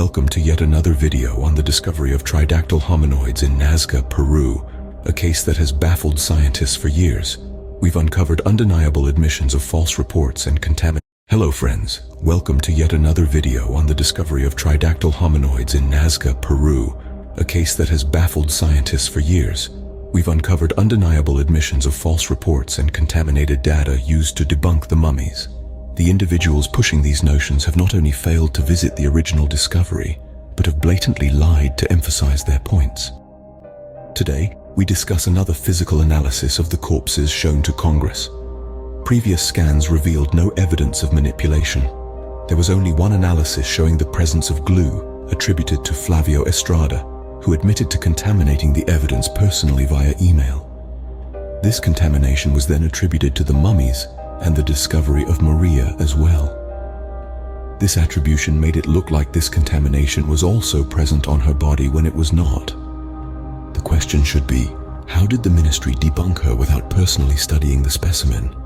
Welcome to yet another video on the discovery of tridactyl hominoids in Nazca, Peru, a case that has baffled scientists for years. We've uncovered undeniable admissions of false reports and contamination. Hello friends, welcome to yet another video on the discovery of tridactyl hominoids in Nazca, Peru, a case that has baffled scientists for years. We've uncovered undeniable admissions of false reports and contaminated data used to debunk the mummies. The individuals pushing these notions have not only failed to visit the original discovery, but have blatantly lied to emphasize their points. Today, we discuss another physical analysis of the corpses shown to Congress. Previous scans revealed no evidence of manipulation. There was only one analysis showing the presence of glue attributed to Flavio Estrada, who admitted to contaminating the evidence personally via email. This contamination was then attributed to the mummies and the discovery of Maria as well. This attribution made it look like this contamination was also present on her body when it was not. The question should be, how did the ministry debunk her without personally studying the specimen?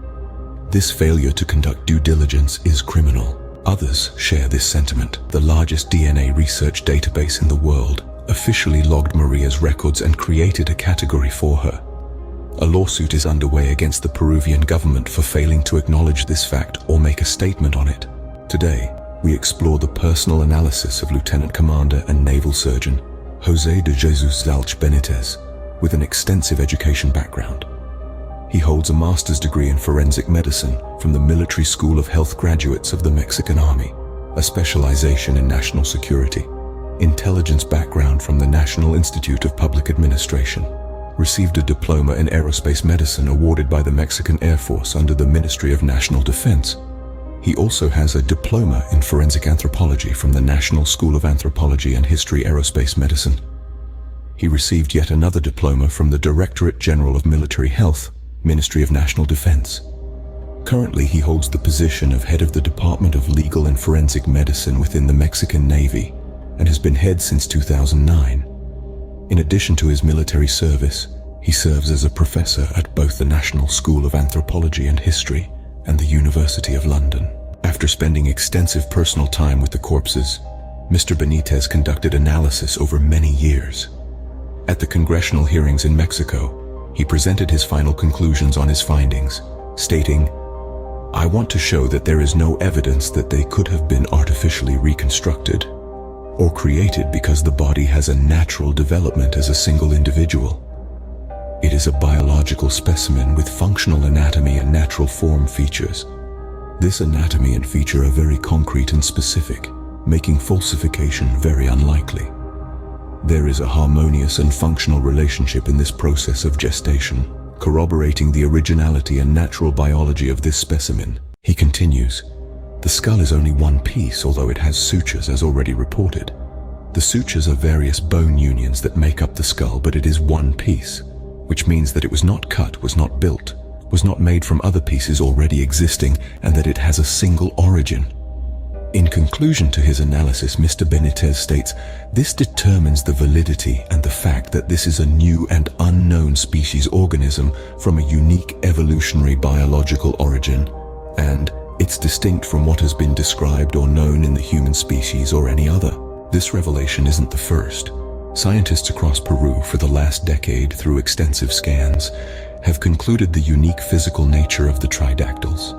This failure to conduct due diligence is criminal. Others share this sentiment. The largest DNA research database in the world officially logged Maria's records and created a category for her. A lawsuit is underway against the Peruvian government for failing to acknowledge this fact or make a statement on it. Today, we explore the personal analysis of Lieutenant Commander and Naval Surgeon José de Jesus Zalch Benitez, with an extensive education background. He holds a master's degree in forensic medicine from the Military School of Health Graduates of the Mexican Army, a specialization in national security, intelligence background from the National Institute of Public Administration, received a diploma in aerospace medicine awarded by the Mexican Air Force under the Ministry of National Defense. He also has a diploma in forensic anthropology from the National School of Anthropology and History Aerospace Medicine. He received yet another diploma from the Directorate General of Military Health, Ministry of National Defense. Currently, he holds the position of head of the Department of Legal and Forensic Medicine within the Mexican Navy and has been head since 2009. In addition to his military service, he serves as a professor at both the National School of Anthropology and History and the University of London. After spending extensive personal time with the corpses, Mr. Benitez conducted analysis over many years. At the congressional hearings in Mexico, he presented his final conclusions on his findings, stating, "I want to show that there is no evidence that they could have been artificially reconstructed or created because the body has a natural development as a single individual. It is a biological specimen with functional anatomy and natural form features. This anatomy and feature are very concrete and specific, making falsification very unlikely. There is a harmonious and functional relationship in this process of gestation, corroborating the originality and natural biology of this specimen." He continues, "The skull is only one piece, although it has sutures as already reported. The sutures are various bone unions that make up the skull, but it is one piece, which means that it was not cut, was not built, was not made from other pieces already existing, and that it has a single origin." In conclusion to his analysis, Mr. Benitez states, "This determines the validity and the fact that this is a new and unknown species organism from a unique evolutionary biological origin, and it's distinct from what has been described or known in the human species or any other. This revelation isn't the first. Scientists across Peru for the last decade, through extensive scans, have concluded the unique physical nature of the tridactyls.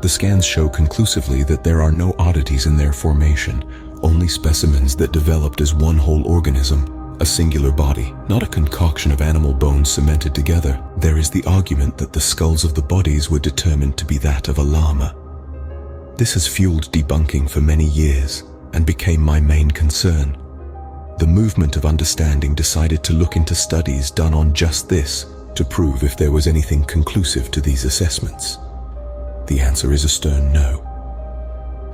The scans show conclusively that there are no oddities in their formation, only specimens that developed as one whole organism, a singular body, not a concoction of animal bones cemented together. There is the argument that the skulls of the bodies were determined to be that of a llama. This has fueled debunking for many years and became my main concern. The movement of understanding decided to look into studies done on just this to prove if there was anything conclusive to these assessments. The answer is a stern no.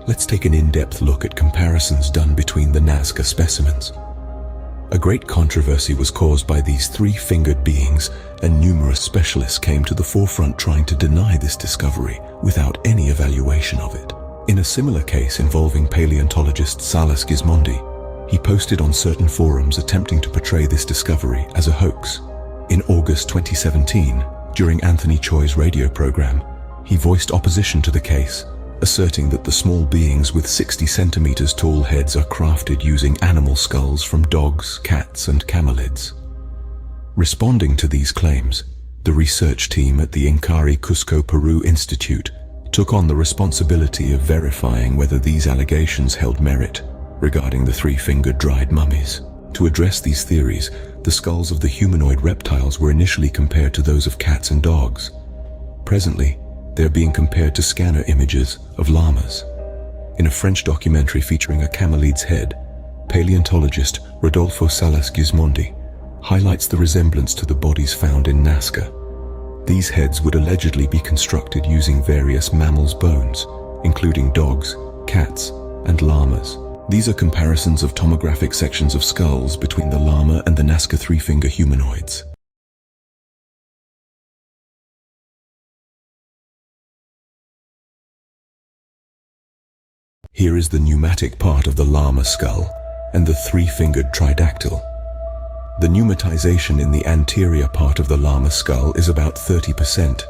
Let's take an in-depth look at comparisons done between the Nazca specimens. A great controversy was caused by these three-fingered beings, and numerous specialists came to the forefront trying to deny this discovery without any evaluation of it. In a similar case involving paleontologist Salas Gismondi, he posted on certain forums attempting to portray this discovery as a hoax. In August 2017, during Anthony Choi's radio program, he voiced opposition to the case, asserting that the small beings with 60 centimeters tall heads are crafted using animal skulls from dogs, cats, and camelids. Responding to these claims, the research team at the Incari Cusco, Peru Institute took on the responsibility of verifying whether these allegations held merit regarding the three-fingered dried mummies. To address these theories, the skulls of the humanoid reptiles were initially compared to those of cats and dogs. Presently, they are being compared to scanner images of llamas. In a French documentary featuring a camelid's head, paleontologist Rodolfo Salas Gismondi highlights the resemblance to the bodies found in Nazca. These heads would allegedly be constructed using various mammals' bones, including dogs, cats, and llamas. These are comparisons of tomographic sections of skulls between the llama and the Nazca three-finger humanoids. Here is the pneumatic part of the llama skull and the three-fingered tridactyl. The pneumatization in the anterior part of the llama skull is about 30%,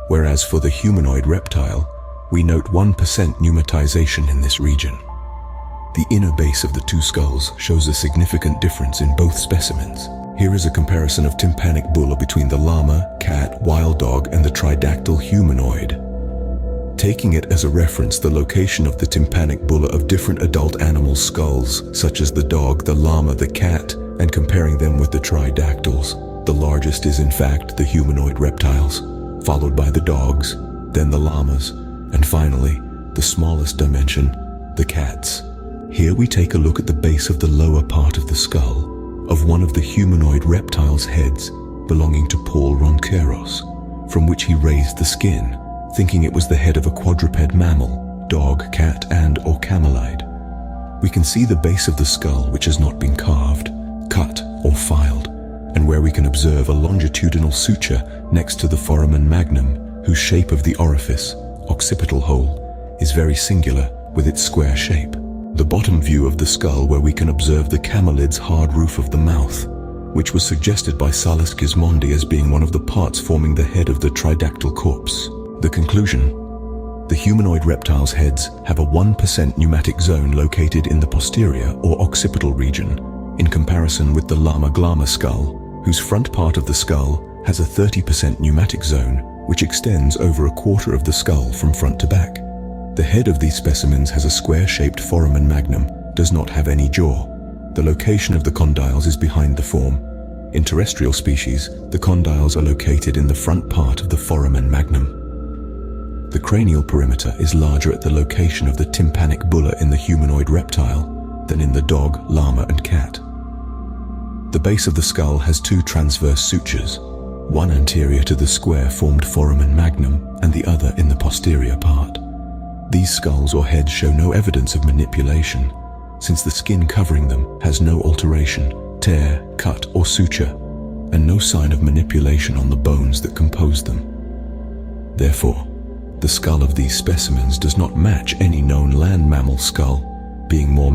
whereas for the humanoid reptile, we note 1% pneumatization in this region. The inner base of the two skulls shows a significant difference in both specimens. Here is a comparison of tympanic bulla between the llama, cat, wild dog, and the tridactyl humanoid. Taking it as a reference, the location of the tympanic bulla of different adult animal skulls, such as the dog, the llama, the cat, and comparing them with the tridactyls. The largest is in fact the humanoid reptiles, followed by the dogs, then the llamas, and finally, the smallest dimension, the cats. Here we take a look at the base of the lower part of the skull of one of the humanoid reptile's heads belonging to Paul Ronqueros, from which he raised the skin, thinking it was the head of a quadruped mammal, dog, cat, or camelid. We can see the base of the skull which has not been carved, cut, or filed, and where we can observe a longitudinal suture next to the foramen magnum, whose shape of the orifice, occipital hole, is very singular with its square shape. The bottom view of the skull where we can observe the camelid's hard roof of the mouth, which was suggested by Salas Gismondi as being one of the parts forming the head of the tridactyl corpse. The conclusion: the humanoid reptiles' heads have a 1% pneumatic zone located in the posterior or occipital region, in comparison with the llama-glama skull, whose front part of the skull has a 30% pneumatic zone, which extends over a quarter of the skull from front to back. The head of these specimens has a square-shaped foramen magnum, does not have any jaw. The location of the condyles is behind the form. In terrestrial species, the condyles are located in the front part of the foramen magnum. The cranial perimeter is larger at the location of the tympanic bulla in the humanoid reptile than in the dog, llama, and cat. The base of the skull has two transverse sutures, one anterior to the square-formed foramen magnum and the other in the posterior part. These skulls or heads show no evidence of manipulation, since the skin covering them has no alteration, tear, cut, or suture, and no sign of manipulation on the bones that compose them. Therefore, the skull of these specimens does not match any known land mammal skull, being more